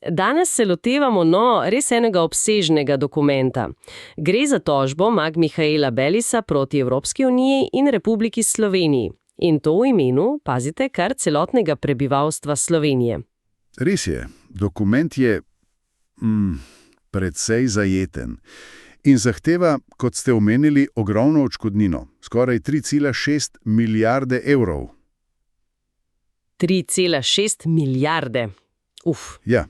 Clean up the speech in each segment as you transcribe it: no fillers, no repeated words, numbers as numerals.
Danes se lotevamo res enega obsežnega dokumenta. Gre za tožbo Mag Mihaela Bellisa proti Evropski uniji in Republiki Sloveniji. In to v imenu, pazite, kar celotnega prebivalstva Slovenije. Res je, dokument je precej zajeten in zahteva, kot ste omenili, ogromno odškodnino, skoraj 3,6 milijarde evrov. 3,6 milijarde. Ja.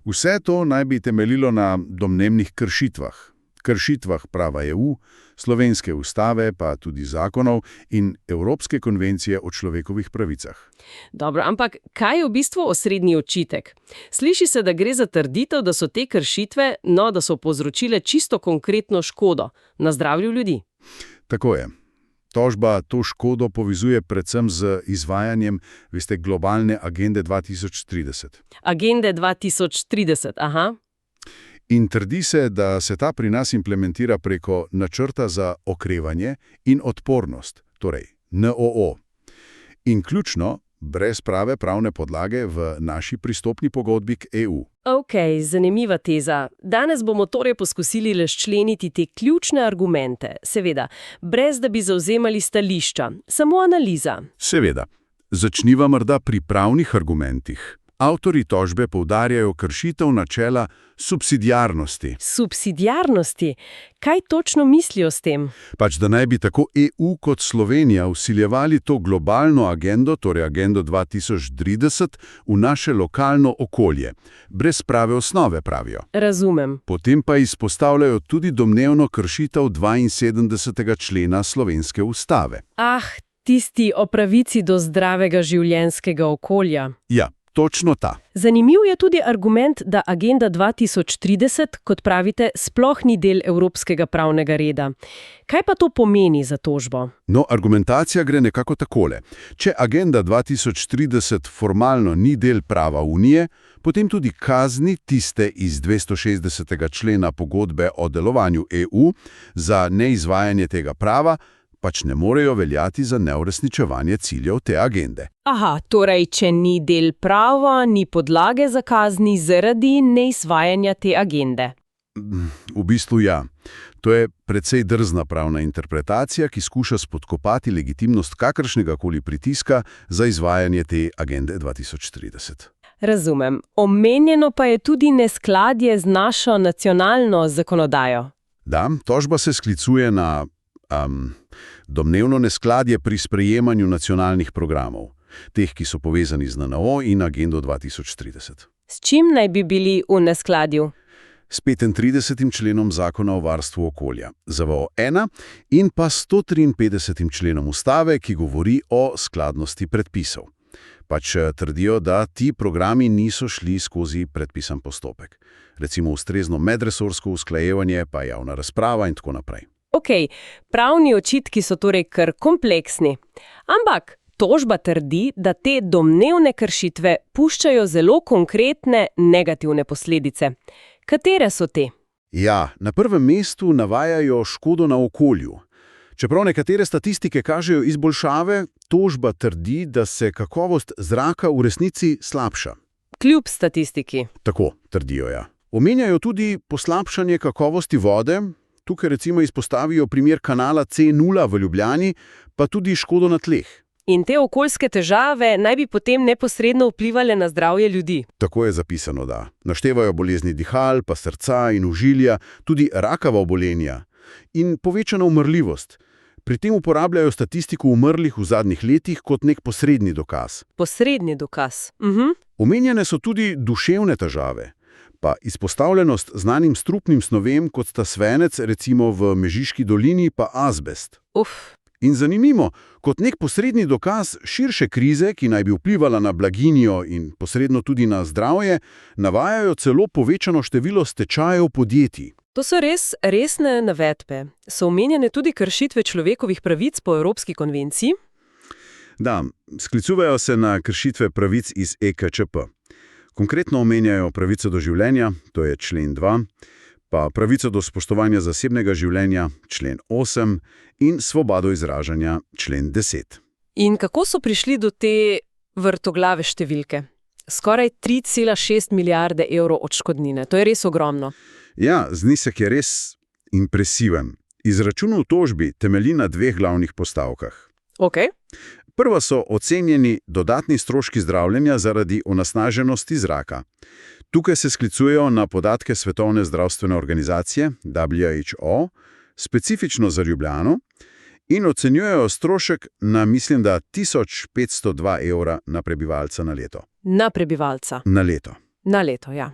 Vse to naj bi temeljilo na domnevnih kršitvah prava EU, slovenske ustave, pa tudi zakonov in Evropske konvencije o človekovih pravicah. Dobro, ampak kaj je v bistvu osrednji očitek? Sliši se, da gre za trditev, da so te kršitve, da so povzročile čisto konkretno škodo na zdravju ljudi. Tako je. Tožba to škodo povezuje predvsem z izvajanjem, globalne agende 2030. Agende 2030, aha. In trdi se, da se ta pri nas implementira preko načrta za okrevanje in odpornost, torej NOO. In ključno, brez prave pravne podlage v naši pristopni pogodbi k EU. Ok, zanimiva teza. Danes bomo torej poskusili razčleniti te ključne argumente, seveda, brez da bi zavzemali stališča, samo analiza. Seveda. Začniva morda pri pravnih argumentih. Avtorji tožbe poudarjajo kršitev načela subsidiarnosti. Subsidiarnosti? Kaj točno mislijo s tem? Da naj bi tako EU kot Slovenija vsiljevali to globalno agendo, torej agendo 2030, v naše lokalno okolje. Brez prave osnove, pravijo. Razumem. Potem pa izpostavljajo tudi domnevno kršitev 72. člena slovenske ustave. Tisti o pravici do zdravega življenjskega okolja. Ja. Točno ta. Zanimiv je tudi argument, da agenda 2030, kot pravite, sploh ni del evropskega pravnega reda. Kaj pa to pomeni za tožbo? Argumentacija gre nekako takole. Če agenda 2030 formalno ni del prava Unije, potem tudi kazni tiste iz 260. člena pogodbe o delovanju EU za neizvajanje tega prava ne morejo veljati za neuresničevanje ciljev te agende. Torej, če ni del prava, ni podlage za kazni zaradi neizvajanja te agende. V bistvu ja. To je precej drzna pravna interpretacija, ki skuša spodkopati legitimnost kakršnegakoli pritiska za izvajanje te agende 2030. Razumem. Omenjeno pa je tudi neskladje z našo nacionalno zakonodajo. Da, tožba se sklicuje na domnevno neskladje pri sprejemanju nacionalnih programov, teh, ki so povezani z NOO in agendo 2030. S čim naj bi bili v neskladju? S 35. členom Zakona o varstvu okolja, ZVO-1, in pa 153. členom ustave, ki govori o skladnosti predpisov. Trdijo, da ti programi niso šli skozi predpisan postopek. Recimo ustrezno medresorsko usklajevanje, pa javna razprava in tako naprej. Ok, pravni očitki so torej kar kompleksni. Ampak tožba trdi, da te domnevne kršitve puščajo zelo konkretne negativne posledice. Katere so te? Ja, na prvem mestu navajajo škodo na okolju. Čeprav nekatere statistike kažejo izboljšave, tožba trdi, da se kakovost zraka v resnici slabša. Kljub statistiki. Tako trdijo, ja. Omenjajo tudi poslabšanje kakovosti vode. Tukaj recimo izpostavijo primer kanala C0 v Ljubljani, pa tudi škodo na tleh. In te okoljske težave naj bi potem neposredno vplivale na zdravje ljudi. Tako je zapisano, da. Naštevajo bolezni dihal, pa srca in ožilja, tudi rakava obolenja in povečana umrljivost. Pri tem uporabljajo statistiko umrlih v zadnjih letih kot nek posredni dokaz. Posredni dokaz. Omenjene so tudi duševne težave. Pa izpostavljenost znanim strupnim snovem, kot sta svenec, recimo v Mežiški dolini, pa azbest. In zanimivo, kot nek posredni dokaz širše krize, ki naj bi vplivala na blaginjo in posredno tudi na zdravje, navajajo celo povečano število stečajev podjetij. To so resne navedbe. So omenjene tudi kršitve človekovih pravic po Evropski konvenciji? Da, sklicujejo se na kršitve pravic iz EKČP. Konkretno omenjajo pravico do življenja, to je člen 2, pa pravico do spoštovanja zasebnega življenja, člen 8, in svobodo izražanja, člen 10. In kako so prišli do te vrtoglave številke? Skoraj 3,6 milijarde evrov odškodnine. To je res ogromno. Ja, znesek je res impresiven. Izračun v tožbi temelji na dveh glavnih postavkah. Ok. Prva so ocenjeni dodatni stroški zdravljenja zaradi onesnaženosti zraka. Tukaj se sklicujejo na podatke Svetovne zdravstvene organizacije, WHO, specifično za Ljubljano, in ocenjujejo strošek na, mislim, da 1502 evra na prebivalca na leto. Na prebivalca. Na leto. Na leto, ja.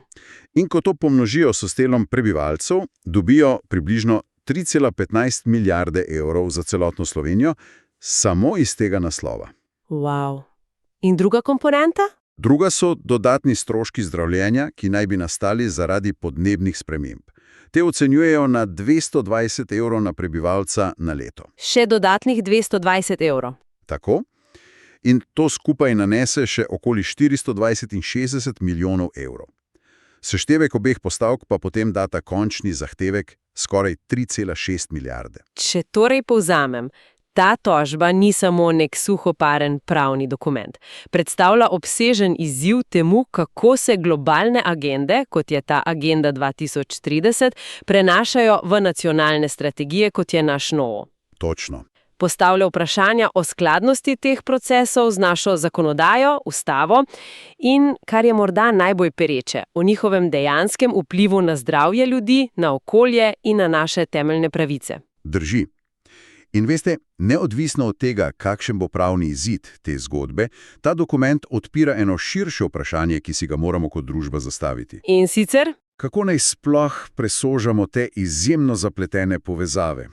In ko to pomnožijo s številom prebivalcev, dobijo približno 3,15 milijarde evrov za celotno Slovenijo, samo iz tega naslova. Wow. In druga komponenta? Druga so dodatni stroški zdravljenja, ki naj bi nastali zaradi podnebnih sprememb. Te ocenjujejo na 220 evrov na prebivalca na leto. Še dodatnih 220 evrov. Tako? In to skupaj nanese še okoli 462 milijonov evrov. Seštevek obeh postavk pa potem data končni zahtevek skoraj 3,6 milijarde. Če torej povzamem, ta tožba ni samo nek suhoparen pravni dokument. Predstavlja obsežen izziv temu, kako se globalne agende, kot je ta Agenda 2030, prenašajo v nacionalne strategije, kot je naš NOO. Točno. Postavlja vprašanja o skladnosti teh procesov z našo zakonodajo, ustavo in, kar je morda najbolj pereče, o njihovem dejanskem vplivu na zdravje ljudi, na okolje in na naše temeljne pravice. Drži. In veste, neodvisno od tega, kakšen bo pravni izid te zgodbe, ta dokument odpira eno širše vprašanje, ki si ga moramo kot družba zastaviti. In sicer? Kako naj sploh presožamo te izjemno zapletene povezave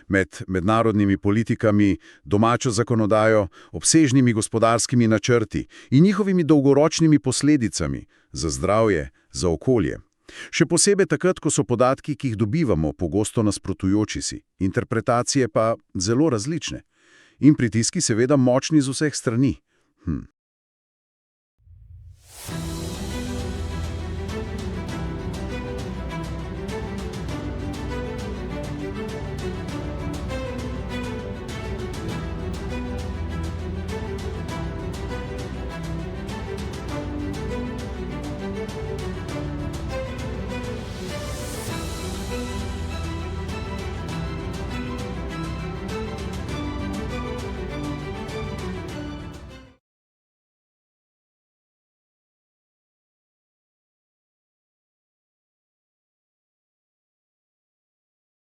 med mednarodnimi politikami, domačo zakonodajo, obsežnimi gospodarskimi načrti in njihovimi dolgoročnimi posledicami za zdravje, za okolje. Še posebej takrat, ko so podatki, ki jih dobivamo, pogosto nasprotujoči si, interpretacije pa zelo različne. In pritiski seveda močni z vseh strani.